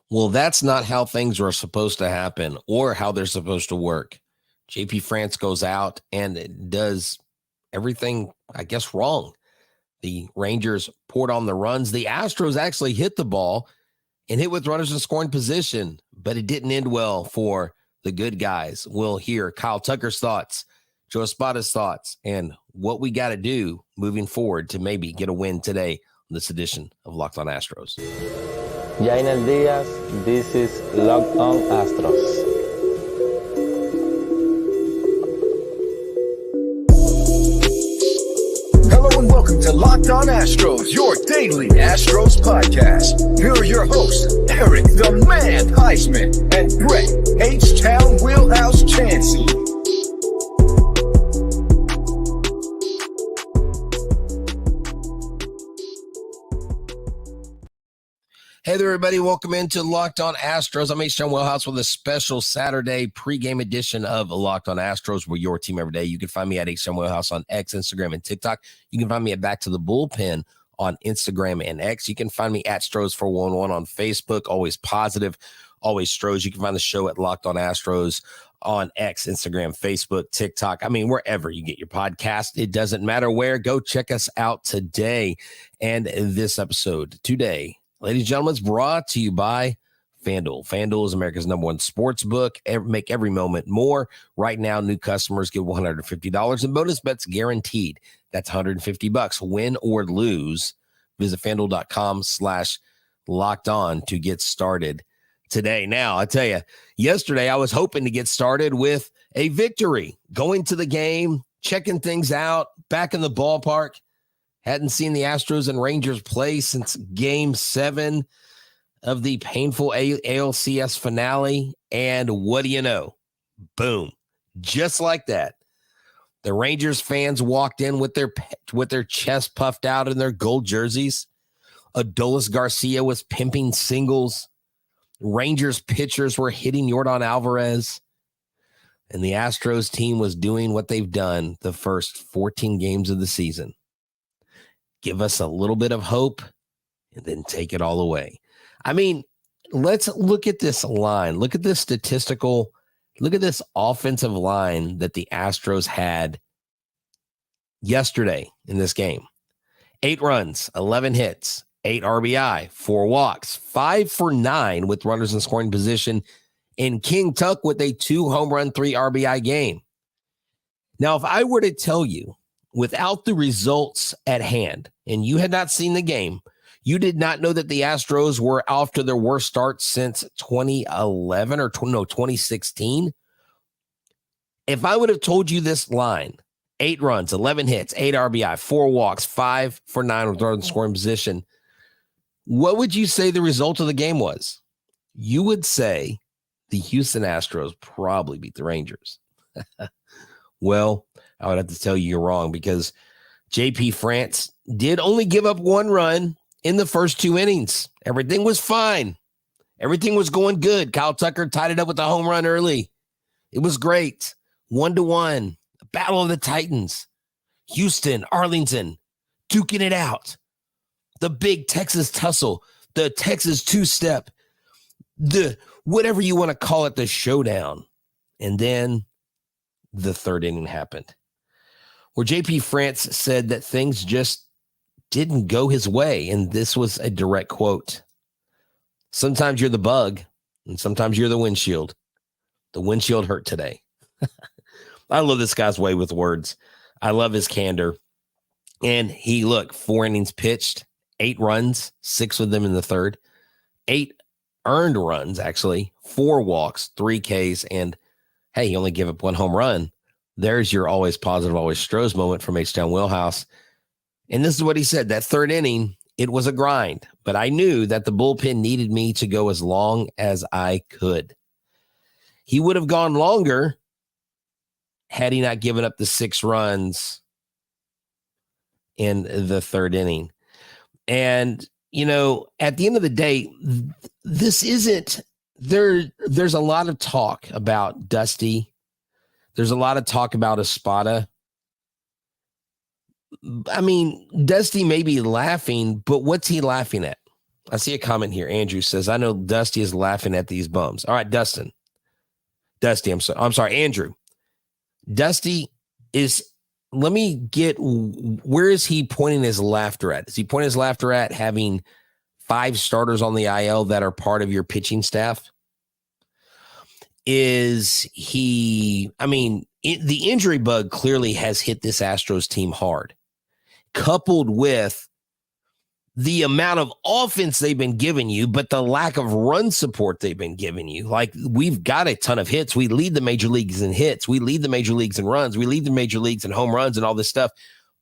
Well, that's not how things are supposed to happen or how they're supposed to work. JP France goes out and does everything, I guess, wrong. The Rangers poured on the runs. The Astros actually hit the ball and hit with runners in scoring position, but it didn't end well for the good guys. We'll hear Kyle Tucker's thoughts, Joe Espada's thoughts, and what we got to do moving forward to maybe get a win today on this edition of Locked On Astros. Jainel Diaz, this is Locked On Astros. Hello and welcome to Locked On Astros, your daily Astros podcast. Here are your hosts, Eric the Man Huysman and Brett Htown Wheelhouse Chancey. Hey there, everybody. Welcome into Locked On Astros. I'm Htown Wheelhouse with a special Saturday pregame edition of Locked On Astros. We're your team every day. You can find me at Htown Wheelhouse on X, Instagram, and TikTok. You can find me at Back to the Bullpen on Instagram and X. You can find me at Stros411 on Facebook. Always positive, always Stros. You can find the show at Locked On Astros on X, Instagram, Facebook, TikTok. I mean, wherever you get your podcast, it doesn't matter where. Go check us out today. And this episode today, ladies and gentlemen, it's brought to you by FanDuel. FanDuel is America's #1 sports book. Make every moment more. Right now, new customers get $150 in bonus bets guaranteed. That's $150. Win or lose. Visit FanDuel.com/locked-on to get started today. Now, I tell you, yesterday I was hoping to get started with a victory. Going to the game, checking things out, back in the ballpark. Hadn't seen the Astros and Rangers play since Game 7 of the painful ALCS finale. And what do you know? Boom. Just like that. The Rangers fans walked in with their chest puffed out in their gold jerseys. Adolis Garcia was pimping singles. Rangers pitchers were hitting Yordan Alvarez. And the Astros team was doing what they've done the first 14 games of the season. Give us a little bit of hope and then take it all away. I mean, let's look at this line. Look at this look at this offensive line that the Astros had yesterday in this game. 8 runs, 11 hits, 8 RBI, 4 walks, 5 for 9 with runners in scoring position, and King Tuck with a 2 home run, 3 RBI game. Now, if I were to tell you, without the results at hand, and you had not seen the game, you did not know that the Astros were off to their worst start since 2011 or 2016. If I would have told you this line, 8 runs, 11 hits, 8 RBI, 4 walks, 5 for 9 with runners in scoring position, what would you say the result of the game was? You would say the Houston Astros probably beat the Rangers. Well, I would have to tell you you're wrong, because JP France did only give up 1 run in the first 2 innings. Everything was fine. Everything was going good. Kyle Tucker tied it up with a home run early. It was great. 1-1. A battle of the Titans. Houston, Arlington, duking it out. The big Texas tussle. The Texas two-step. The whatever you want to call it, the showdown. And then the 3rd inning happened, where JP France said that things just didn't go his way. And this was a direct quote. Sometimes you're the bug and sometimes you're the windshield. The windshield hurt today. I love this guy's way with words. I love his candor. And 4 innings pitched, 8 runs, 6 of them in the 3rd, 8 earned runs, actually, 4 walks, 3 Ks, and hey, he only gave up 1 home run. There's your always positive, always Stros moment from Htown Wheelhouse. And this is what he said. That 3rd inning, it was a grind, but I knew that the bullpen needed me to go as long as I could. He would have gone longer had he not given up the 6 runs in the 3rd inning. And, at the end of the day, this isn't there's a lot of talk about Dusty. There's a lot of talk about Espada. I mean, Dusty may be laughing, but what's he laughing at? I see a comment here. Andrew says, I know Dusty is laughing at these bums. All right, Dusty, I'm sorry, Andrew. Dusty is, let me get, where is he pointing his laughter at? Is he pointing his laughter at having 5 starters on the IL that are part of your pitching staff? Is he, the injury bug clearly has hit this Astros team hard, coupled with the amount of offense they've been giving you, but the lack of run support they've been giving you. Like, we've got a ton of hits. We lead the major leagues in hits. We lead the major leagues in runs. We lead the major leagues in home runs and all this stuff.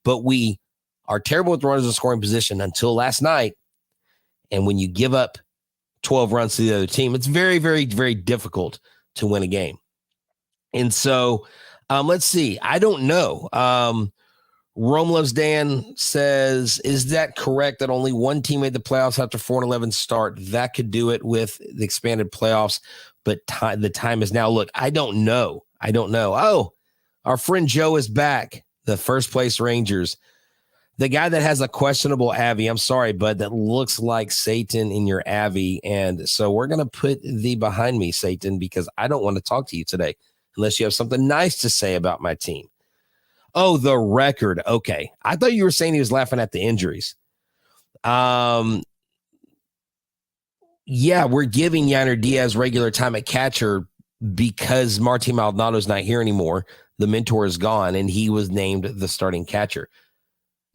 But we are terrible with runners in scoring position until last night. And when you give up 12 runs to the other team, it's very, very, very difficult to win a game. And so let's see. I don't know. Rome Loves Dan says, is that correct that only one team made the playoffs after 4-11 start? That could do it with the expanded playoffs, but the time is now. Look, I don't know. Oh, our friend Joe is back. The first place Rangers. The guy that has a questionable Avi, I'm sorry, bud, that looks like Satan in your Avi. And so we're going to put thee behind me, Satan, because I don't want to talk to you today unless you have something nice to say about my team. Oh, the record. Okay. I thought you were saying he was laughing at the injuries. Yeah, we're giving Yainer Diaz regular time at catcher because Martin Maldonado's not here anymore. The mentor is gone, and he was named the starting catcher.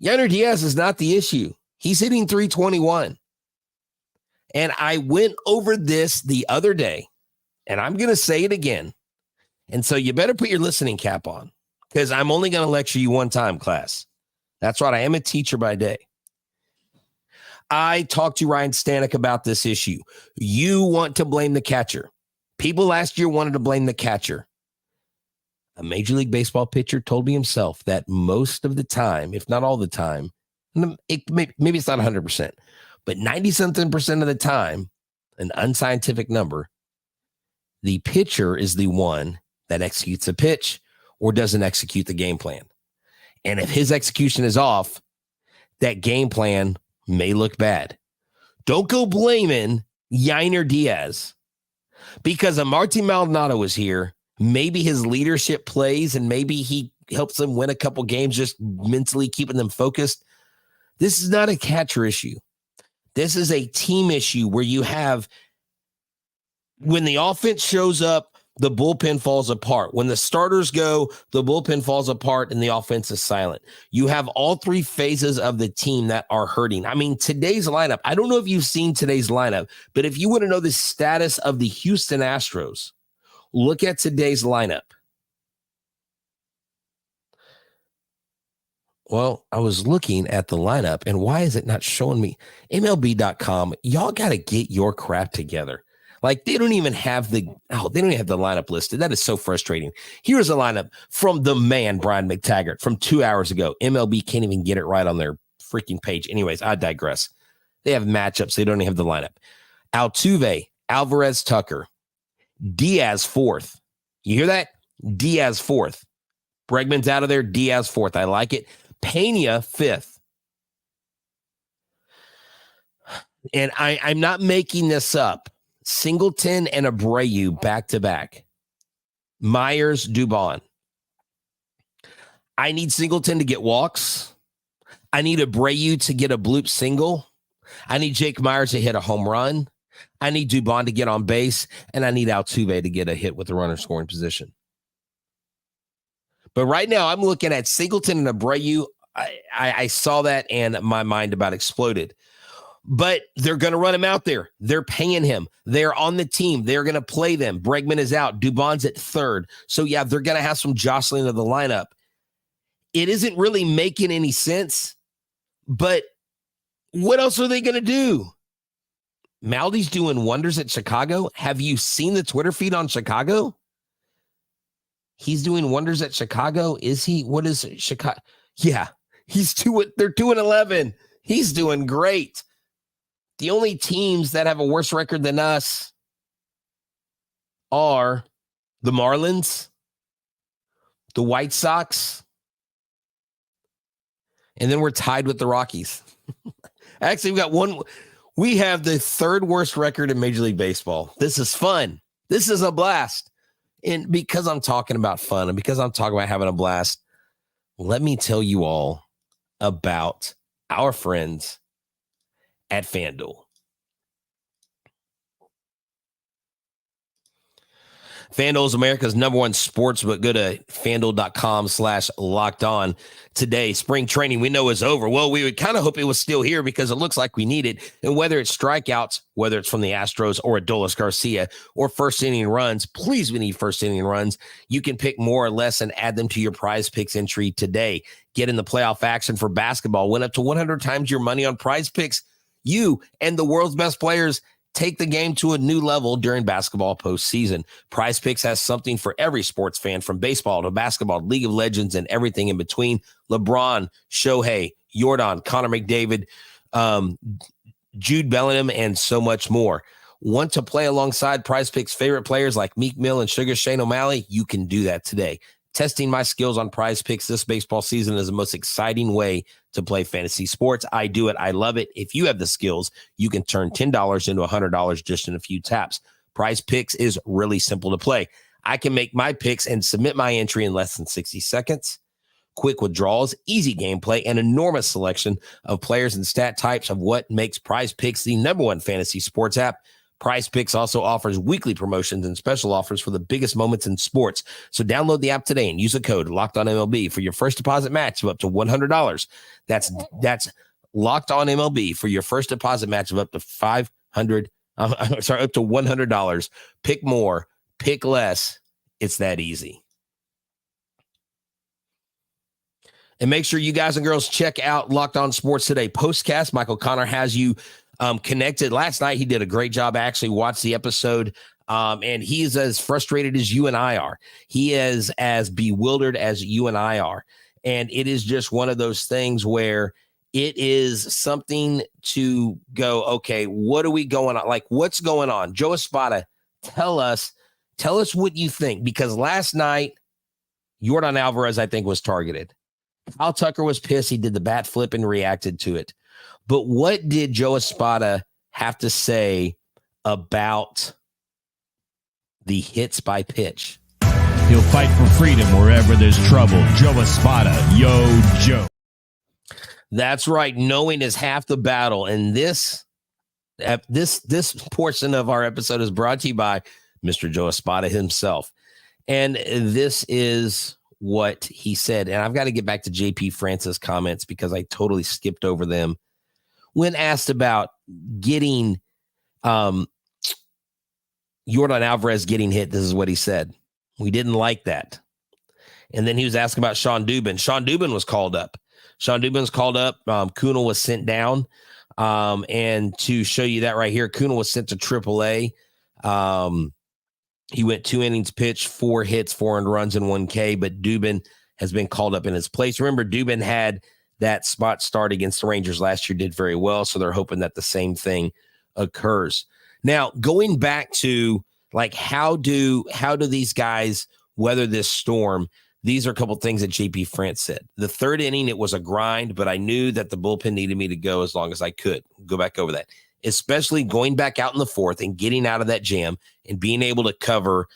Yainer Diaz is not the issue. He's hitting 321. And I went over this the other day, and I'm going to say it again. And so you better put your listening cap on, because I'm only going to lecture you one time, class. That's right. I am a teacher by day. I talked to Ryan Stanek about this issue. You want to blame the catcher. People last year wanted to blame the catcher. A Major League Baseball pitcher told me himself that most of the time, if not all the time, maybe it's not 100%, but 90-something% of the time, an unscientific number, the pitcher is the one that executes a pitch or doesn't execute the game plan. And if his execution is off, that game plan may look bad. Don't go blaming Yainer Diaz because if Martin Maldonado was here, maybe his leadership plays and maybe he helps them win a couple games, just mentally keeping them focused. This is not a catcher issue. This is a team issue where you have, when the offense shows up, the bullpen falls apart. When the starters go, the bullpen falls apart and the offense is silent. You have all 3 phases of the team that are hurting. Today's lineup, I don't know if you've seen today's lineup, but if you want to know the status of the Houston Astros, look at today's lineup. Well, I was looking at the lineup, and why is it not showing me? MLB.com, y'all got to get your crap together. Like, they don't even have the lineup listed. That is so frustrating. Here's a lineup from the man, Brian McTaggart, from 2 hours ago. MLB can't even get it right on their freaking page. Anyways, I digress. They have matchups. They don't even have the lineup. Altuve, Alvarez, Tucker. Diaz, 4th. You hear that? Diaz, 4th. Bregman's out of there. Diaz, 4th. I like it. Pena, 5th. And I'm not making this up. Singleton and Abreu back-to-back. Myers, Dubon. I need Singleton to get walks. I need Abreu to get a bloop single. I need Jake Myers to hit a home run. I need Dubon to get on base, and I need Altuve to get a hit with the runner scoring position. But right now, I'm looking at Singleton and Abreu. I saw that, and my mind about exploded. But they're going to run him out there. They're paying him. They're on the team. They're going to play them. Bregman is out. Dubon's at 3rd. So, yeah, they're going to have some jostling of the lineup. It isn't really making any sense, but what else are they going to do? Maldi's doing wonders at Chicago. Have you seen the Twitter feed on Chicago? He's doing wonders at Chicago. Is he? What is Chicago? Yeah, they're 2-11. He's doing great. The only teams that have a worse record than us are the Marlins, the White Sox, and then we're tied with the Rockies. Actually, we've got We have the third worst record in Major League Baseball. This is fun. This is a blast. And because I'm talking about fun and because I'm talking about having a blast, let me tell you all about our friends at FanDuel. FanDuel is America's #1 sportsbook. Go to FanDuel.com/lockedon today. Spring training we know is over. Well, we would kind of hope it was still here because it looks like we need it. And whether it's strikeouts, whether it's from the Astros or Adolis Garcia or first inning runs, please, we need first inning runs. You can pick more or less and add them to your PrizePicks entry today. Get in the playoff action for basketball. Win up to 100 times your money on PrizePicks. You and the world's best players take the game to a new level during basketball postseason. PrizePicks has something for every sports fan, from baseball to basketball, League of Legends, and everything in between. LeBron, Shohei, Yordan, Connor McDavid, Jude Bellingham, and so much more. Want to play alongside PrizePicks' favorite players like Meek Mill and Sugar Shane O'Malley? You can do that today. Testing my skills on PrizePicks this baseball season is the most exciting way to play fantasy sports. I do it. I love it. If you have the skills, you can turn $10 into $100 just in a few taps. PrizePicks is really simple to play. I can make my picks and submit my entry in less than 60 seconds. Quick withdrawals, easy gameplay, and enormous selection of players and stat types of what makes PrizePicks the #1 fantasy sports app. PrizePicks also offers weekly promotions and special offers for the biggest moments in sports. So download the app today and use the code LOCKEDONMLB for your first deposit match of up to $100. That's LOCKEDONMLB for your first deposit match of up to up to $100. Pick more, pick less. It's that easy. And make sure you guys and girls check out Locked On Sports Today postcast. Michael Connor has you connected. Last night, he did a great job. I actually watched the episode, and he's as frustrated as you and I are. He is as bewildered as you and I are. And it is just one of those things where it is something to go, okay, what are we going on? Like, what's going on? Joe Ibotta, tell us what you think. Because last night, Yordan Alvarez, I think, was targeted. Kyle Tucker was pissed. He did the bat flip and reacted to it. But what did Joe Ibotta have to say about the hits by pitch? He'll fight for freedom wherever there's trouble. Joe Ibotta, yo, Joe. That's right. Knowing is half the battle. And this portion of our episode is brought to you by Mr. Joe Ibotta himself. And this is what he said. And I've got to get back to JP Francis' comments because I totally skipped over them. When asked about getting Yordan Alvarez getting hit, this is what he said. We didn't like that. And then he was asking about Sean Dubon. Sean Dubon was called up. Kunal was sent down. And to show you that right here, Kunal was sent to AAA. He went 2 innings pitched, 4 hits, 4 earned runs, and 1 K. But Dubon has been called up in his place. Remember, Dubon had that spot start against the Rangers last year, did very well. So they're hoping that the same thing occurs. Now, going back to like, how do these guys weather this storm? These are a couple of things that JP France said. The 3rd inning, it was a grind, but I knew that the bullpen needed me to go as long as I could. Go back over that, especially going back out in the 4th and getting out of that jam and being able to cover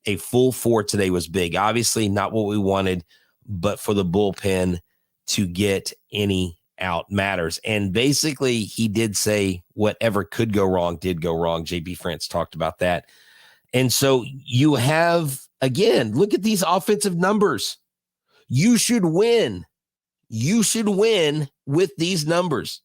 a full 4 today was big. Obviously not what we wanted, but for the bullpen to get any out matters. And basically he did say whatever could go wrong did go wrong. JP France talked about that. And so you have, again, look at these offensive numbers. You should win. You should win with these numbers.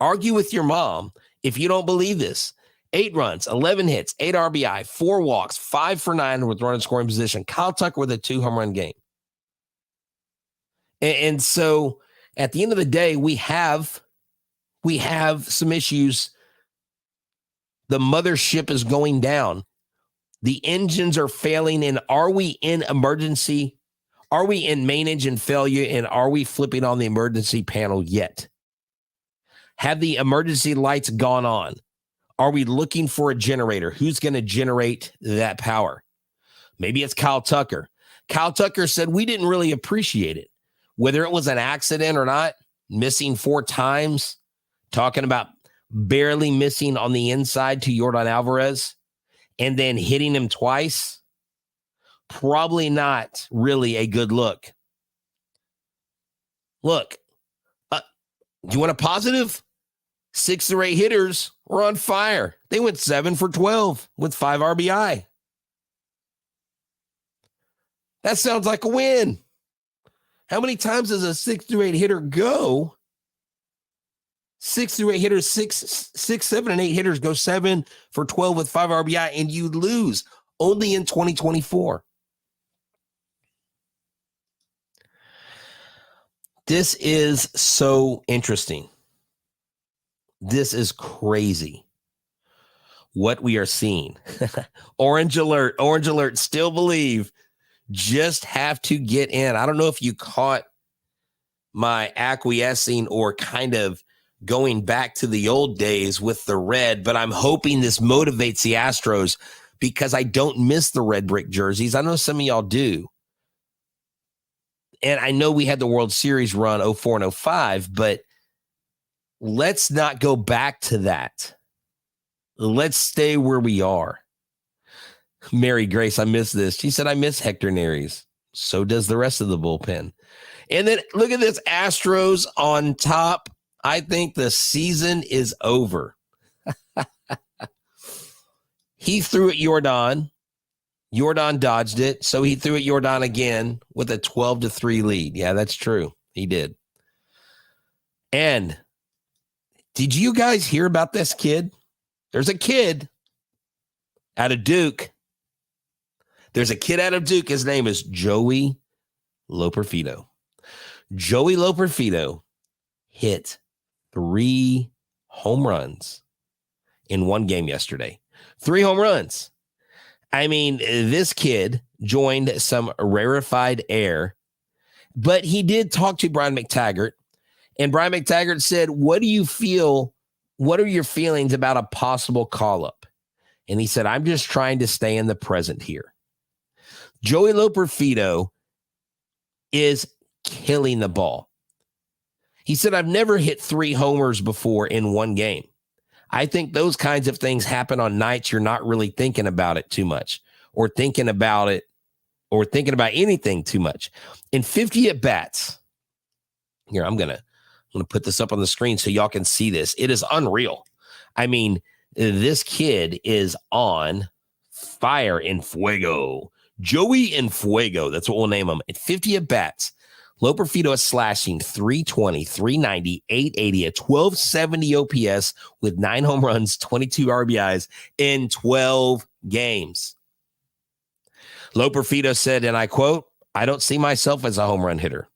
Argue with your mom if you don't believe this. 8 runs, 11 hits, 8 RBI, 4 walks, 5 for 9 with runner scoring position. Kyle Tucker with a 2 home run game. And so at the end of the day, we have some issues. The mothership is going down. The engines are failing. And are we in emergency? Are we in main engine failure? And are we flipping on the emergency panel yet? Have the emergency lights gone on? Are we looking for a generator? Who's going to generate that power? Maybe it's Kyle Tucker. Kyle Tucker said we didn't really appreciate it. Whether it was an accident or not, missing 4 times, talking about barely missing on the inside to Yordan Alvarez and then hitting him twice, probably not really a good look. Look, you want a positive? 6 or 8 hitters were on fire. They went 7 for 12 with 5 RBI. That sounds like a win. How many times does a 6 through 8 hitter go? 6 through 8 hitters, 6, 7, and 8 hitters go 7 for 12 with 5 RBI, and you lose only in 2024. This is so interesting. This is crazy what we are seeing. Orange alert, still believe, just have to get in. I don't know if you caught my acquiescing or kind of going back to the old days with the red, but I'm hoping this motivates the Astros because I don't miss the red brick jerseys. I know some of y'all do. And I know we had the World Series run 04 and 05, but let's not go back to that. Let's stay where we are. Mary Grace, I miss this. She said, I miss Hector Neris. So does the rest of the bullpen. And then look at this, Astros on top. I think the season is over. He threw at Yordan. Yordan dodged it, so he threw at Yordan again with a 12-3 lead. Yeah, that's true. He did. And did you guys hear about this kid? There's a kid out of Duke. There's a kid out of Duke. His name is Joey Loperfido. Joey Loperfido hit 3 home runs in one game yesterday. 3 home runs. I mean, this kid joined some rarefied air, but he did talk to Brian McTaggart, and Brian McTaggart said, what do you feel? What are your feelings about a possible call-up? And he said, I'm just trying to stay in the present here. Joey Loperfido is killing the ball. He said, I've never hit 3 homers before in one game. I think those kinds of things happen on nights you're not really thinking about it too much or thinking about it or thinking about anything too much. In 50 at-bats, here, I'm gonna put this up on the screen so y'all can see this. It is unreal. I mean, this kid is on fire in fuego. Joey in fuego. That's what we'll name him. At 50 at-bats, Loperfido is slashing 320, 390, 880, a 1270 OPS with 9 home runs, 22 RBIs in 12 games. Loperfido said, and I quote, I don't see myself as a home run hitter.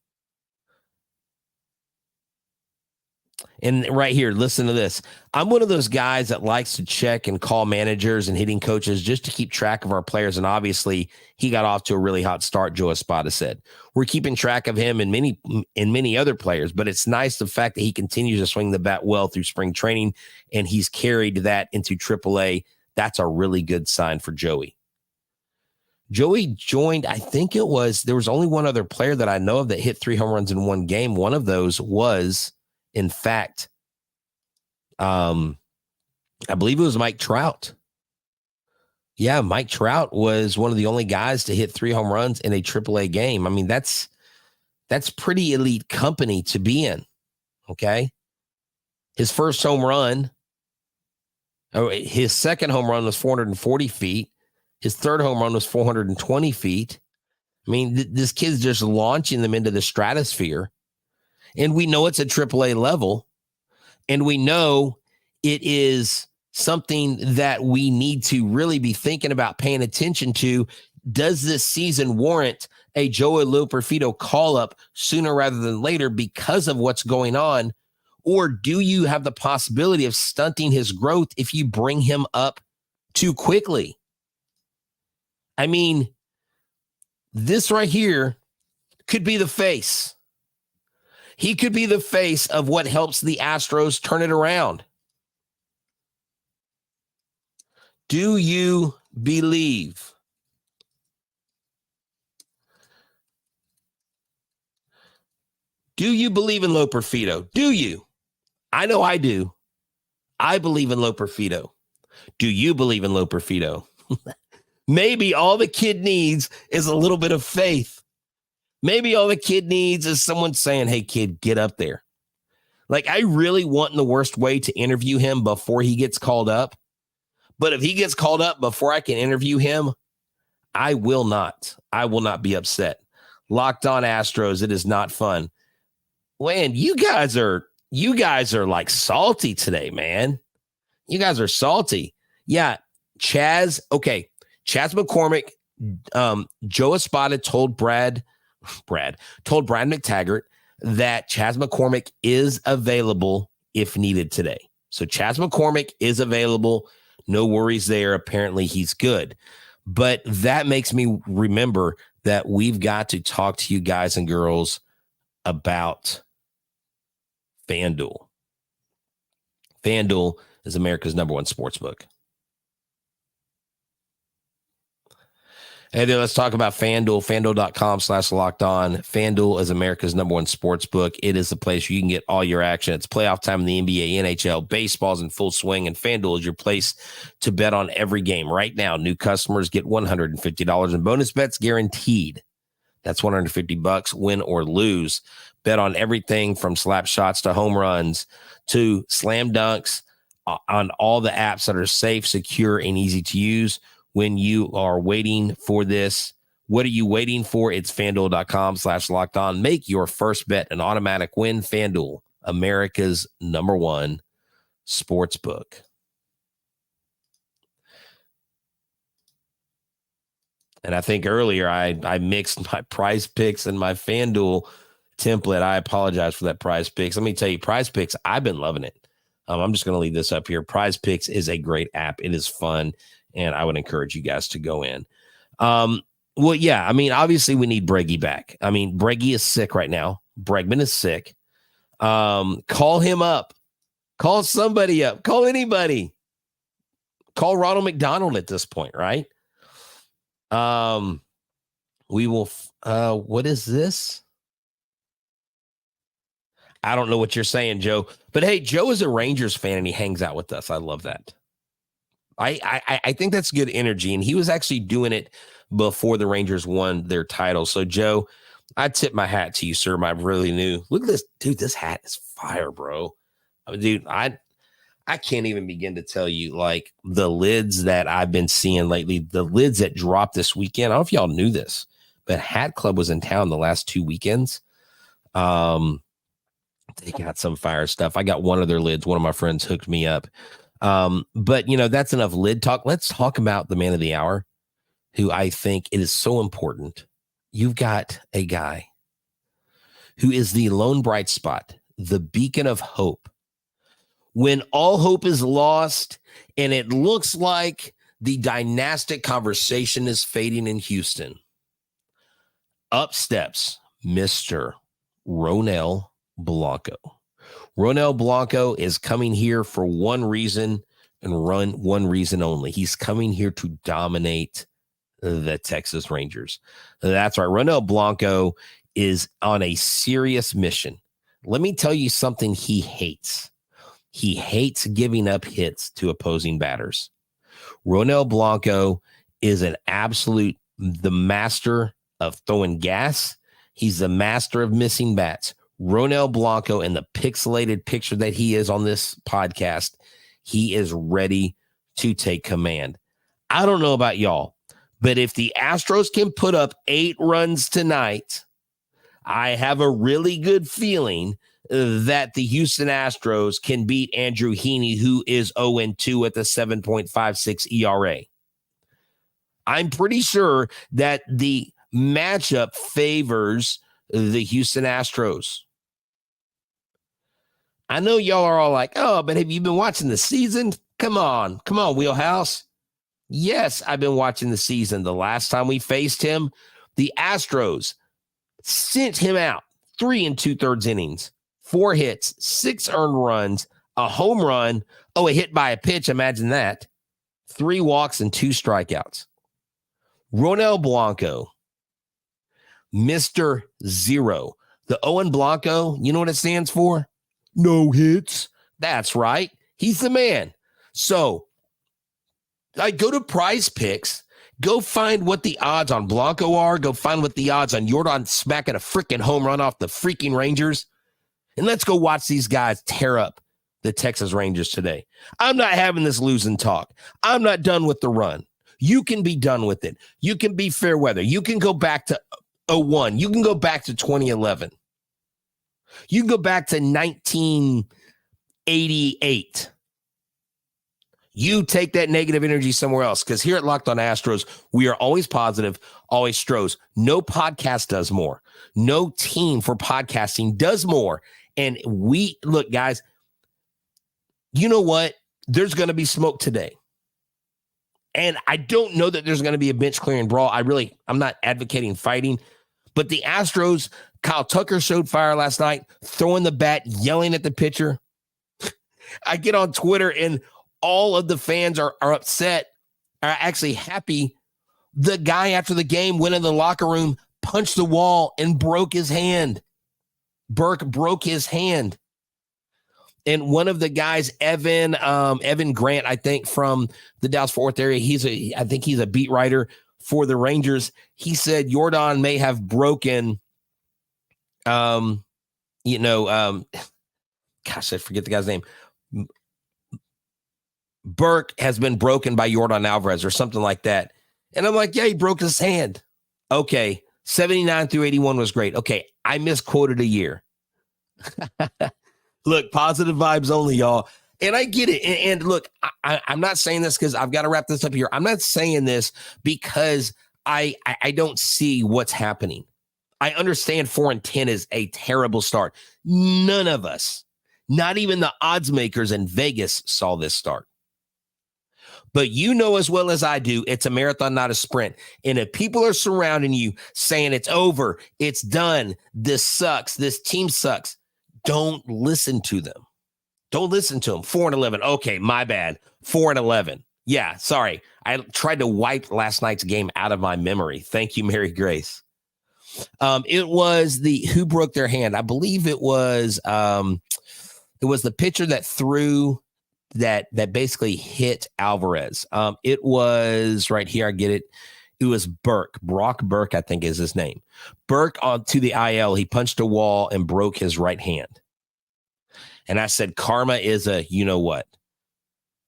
And right here, listen to this. I'm one of those guys that likes to check and call managers and hitting coaches just to keep track of our players. And obviously, he got off to a really hot start, Joe Espada said. We're keeping track of him and many other players, but it's nice the fact that he continues to swing the bat well through spring training, and he's carried that into AAA. That's a really good sign for Joey. Joey joined, I think there was only one other player that I know of that hit 3 home runs in one game. One of those was, in fact, I believe it was Mike Trout. Yeah, Mike Trout was one of the only guys to hit 3 home runs in a AAA game. I mean, that's pretty elite company to be in, okay? His first home run, his second home run was 440 feet. His third home run was 420 feet. I mean, this kid's just launching them into the stratosphere. And we know it's a AAA level, and we know it is something that we need to really be thinking about paying attention to. Does this season warrant a Joey Loperfido call-up sooner rather than later because of what's going on? Or do you have the possibility of stunting his growth if you bring him up too quickly? I mean, this right here could be the face. He could be the face of what helps the Astros turn it around. Do you believe? Do you believe in Loperfido? Do you? I know I do. I believe in Loperfido. Do you believe in Loperfido? Maybe all the kid needs is a little bit of faith. Maybe all the kid needs is someone saying, hey, kid, get up there. Like, I really want in the worst way to interview him before he gets called up. But if he gets called up before I can interview him, I will not be upset. Locked On Astros. It is not fun. Man, you guys are like salty today, man. You guys are salty. Yeah. Chaz McCormick, Joe Espada told Brad McTaggart that Chaz McCormick is available if needed today. So Chaz McCormick is available. No worries there. Apparently he's good. But that makes me remember that we've got to talk to you guys and girls about FanDuel. FanDuel is America's #1 sportsbook. Hey there, let's talk about FanDuel. FanDuel.com/lockedon. FanDuel is America's #1 sportsbook. It is the place where you can get all your action. It's playoff time in the NBA, NHL, baseball's in full swing, and FanDuel is your place to bet on every game. Right now, new customers get $150 in bonus bets guaranteed. That's $150, win or lose. Bet on everything from slap shots to home runs to slam dunks on all the apps that are safe, secure, and easy to use. When you are waiting for this, what are you waiting for? It's FanDuel.com/lockedon. Make your first bet an automatic win. FanDuel, America's #1 sportsbook. And I think earlier I mixed my PrizePicks and my FanDuel template. I apologize for that PrizePicks. Let me tell you, PrizePicks, I've been loving it. I'm just going to leave this up here. PrizePicks is a great app. It is fun, and I would encourage you guys to go in. Well, yeah, I mean, obviously we need Breggy back. I mean, Breggy is sick right now. Bregman is sick. Call him up. Call somebody up. Call anybody. Call Ronald McDonald at this point, right? We will. What is this? I don't know what you're saying, Joe. But hey, Joe is a Rangers fan and he hangs out with us. I love that. I think that's good energy. And he was actually doing it before the Rangers won their title. So, Joe, I tip my hat to you, sir. I really knew. Look at this. Dude, this hat is fire, bro. Dude, I can't even begin to tell you, like, the lids that I've been seeing lately, the lids that dropped this weekend. I don't know if y'all knew this, but Hat Club was in town the last 2 weekends. They got some fire stuff. I got one of their lids. One of my friends hooked me up. But, you know, that's enough lid talk. Let's talk about the man of the hour, who I think it is so important. You've got a guy who is the lone bright spot, the beacon of hope. When all hope is lost and it looks like the dynastic conversation is fading in Houston, up steps Mr. Ronel Blanco. Ronel Blanco is coming here for one reason and one reason only. He's coming here to dominate the Texas Rangers. That's right. Ronel Blanco is on a serious mission. Let me tell you something he hates. He hates giving up hits to opposing batters. Ronel Blanco is the master of throwing gas. He's the master of missing bats. Ronel Blanco, and the pixelated picture that he is on this podcast, he is ready to take command. I don't know about y'all, but if the Astros can put up 8 runs tonight, I have a really good feeling that the Houston Astros can beat Andrew Heaney, who is 0-2 at the 7.56 ERA. I'm pretty sure that the matchup favors the Houston Astros. I know y'all are all like, oh, but have you been watching the season? Come on, Wheelhouse. Yes, I've been watching the season. The last time we faced him, the Astros sent him out 3 2/3 innings, 4 hits, 6 earned runs, a home run. Oh, a hit by a pitch. Imagine that. 3 walks and 2 strikeouts. Ronel Blanco, Mr. Zero. The Owen Blanco, you know what it stands for? No hits. That's right. He's the man. So I go to PrizePicks, go find what the odds on Blanco are, go find what the odds on Yordan smacking a freaking home run off the freaking Rangers, and let's go watch these guys tear up the Texas Rangers today. I'm not having this losing talk. I'm not done with the run. You can be done with it. You can be fair weather. You can go back to 2001. You can go back to 2011. You can go back to 1988. You take that negative energy somewhere else, because here at Locked On Astros, we are always positive, always Stros. No podcast does more. No team for podcasting does more. And look, guys, you know what? There's going to be smoke today. And I don't know that there's going to be a bench clearing brawl. I'm not advocating fighting, but the Astros, Kyle Tucker showed fire last night, throwing the bat, yelling at the pitcher. I get on Twitter and all of the fans are upset, are actually happy. The guy after the game went in the locker room, punched the wall, and broke his hand. Burke broke his hand. And one of the guys, Evan Grant, I think from the Dallas-Fort Worth area, I think he's a beat writer for the Rangers. He said Yordan may have broken, gosh, I forget the guy's name. Burke has been broken by Yordan Alvarez or something like that. And I'm like, yeah, he broke his hand. Okay, 79 through 81 was great. Okay, I misquoted a year. Look, positive vibes only, y'all. And I get it. And look, I'm not saying this because I've got to wrap this up here. I'm not saying this because I don't see what's happening. I understand 4-10 is a terrible start. None of us, not even the odds makers in Vegas, saw this start. But you know as well as I do, it's a marathon, not a sprint. And if people are surrounding you saying it's over, it's done, this sucks, this team sucks, don't listen to them. Don't listen to them. 4-11. Okay, my bad. 4-11. Yeah, sorry. I tried to wipe last night's game out of my memory. Thank you, Mary Grace. It was who broke their hand. I believe it was the pitcher that threw that basically hit Alvarez. It was right here. I get it. It was Burke. Brock Burke, I think is his name. Burke onto the IL. He punched a wall and broke his right hand. And I said, karma is a you-know-what.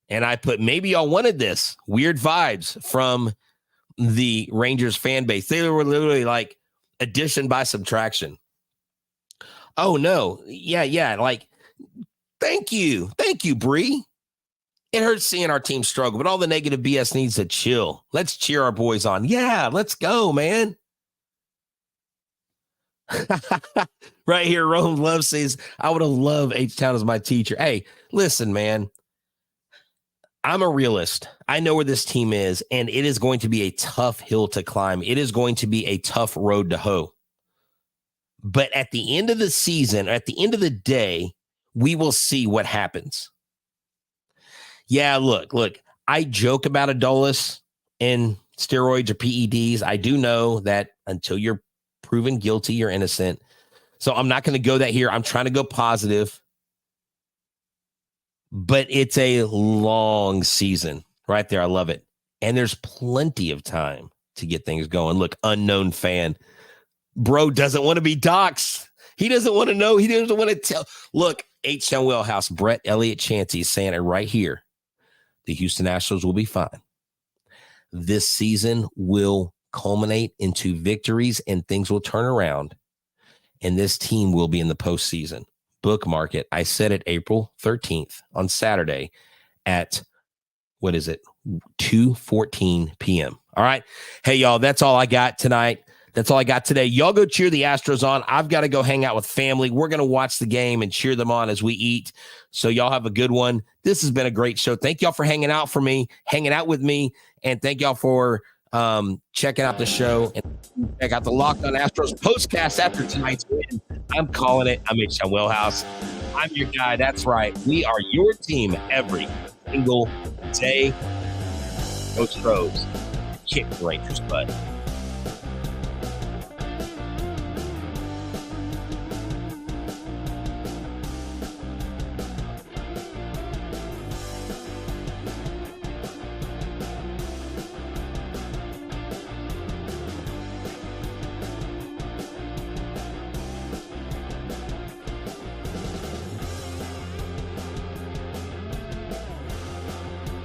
And I put, maybe y'all wanted this. Weird vibes from the Rangers fan base. They were literally like addition by subtraction. Oh, no. Yeah. Like, thank you. Thank you, Bree. It hurts seeing our team struggle, but all the negative BS needs to chill. Let's cheer our boys on. Yeah, let's go, man. Right here, Rome Love says, I would have loved Htown as my teacher. Hey, listen, man. I'm a realist. I know where this team is, and it is going to be a tough hill to climb. It is going to be a tough road to hoe. But at the end of the season, at the end of the day, we will see what happens. Yeah, look, I joke about Adolis and steroids or PEDs. I do know that until you're proven guilty, you're innocent. So I'm not going to go that here. I'm trying to go positive. But it's a long season right there. I love it. And there's plenty of time to get things going. Look, unknown fan. Bro doesn't want to be doxxed. He doesn't want to know. He doesn't want to tell. Look, Htown Wheelhouse, Brett Elliott Chancey is saying it right here. The Houston Astros will be fine. This season will culminate into victories and things will turn around. And this team will be in the postseason. Bookmark it. I said it April 13th on Saturday at, 2:14 p.m. All right. Hey, y'all, that's all I got tonight. That's all I got today. Y'all go cheer the Astros on. I've got to go hang out with family. We're going to watch the game and cheer them on as we eat. So y'all have a good one. This has been a great show. Thank y'all for hanging out with me. And thank y'all for checking out the show and check out the Locked On Astros postcast after tonight's win. I'm calling it. I'm Htown Wheelhouse. I'm your guy. That's right. We are your team every single day. Go Astros. Kick the Rangers' butt.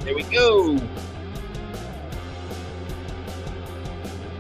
There we go.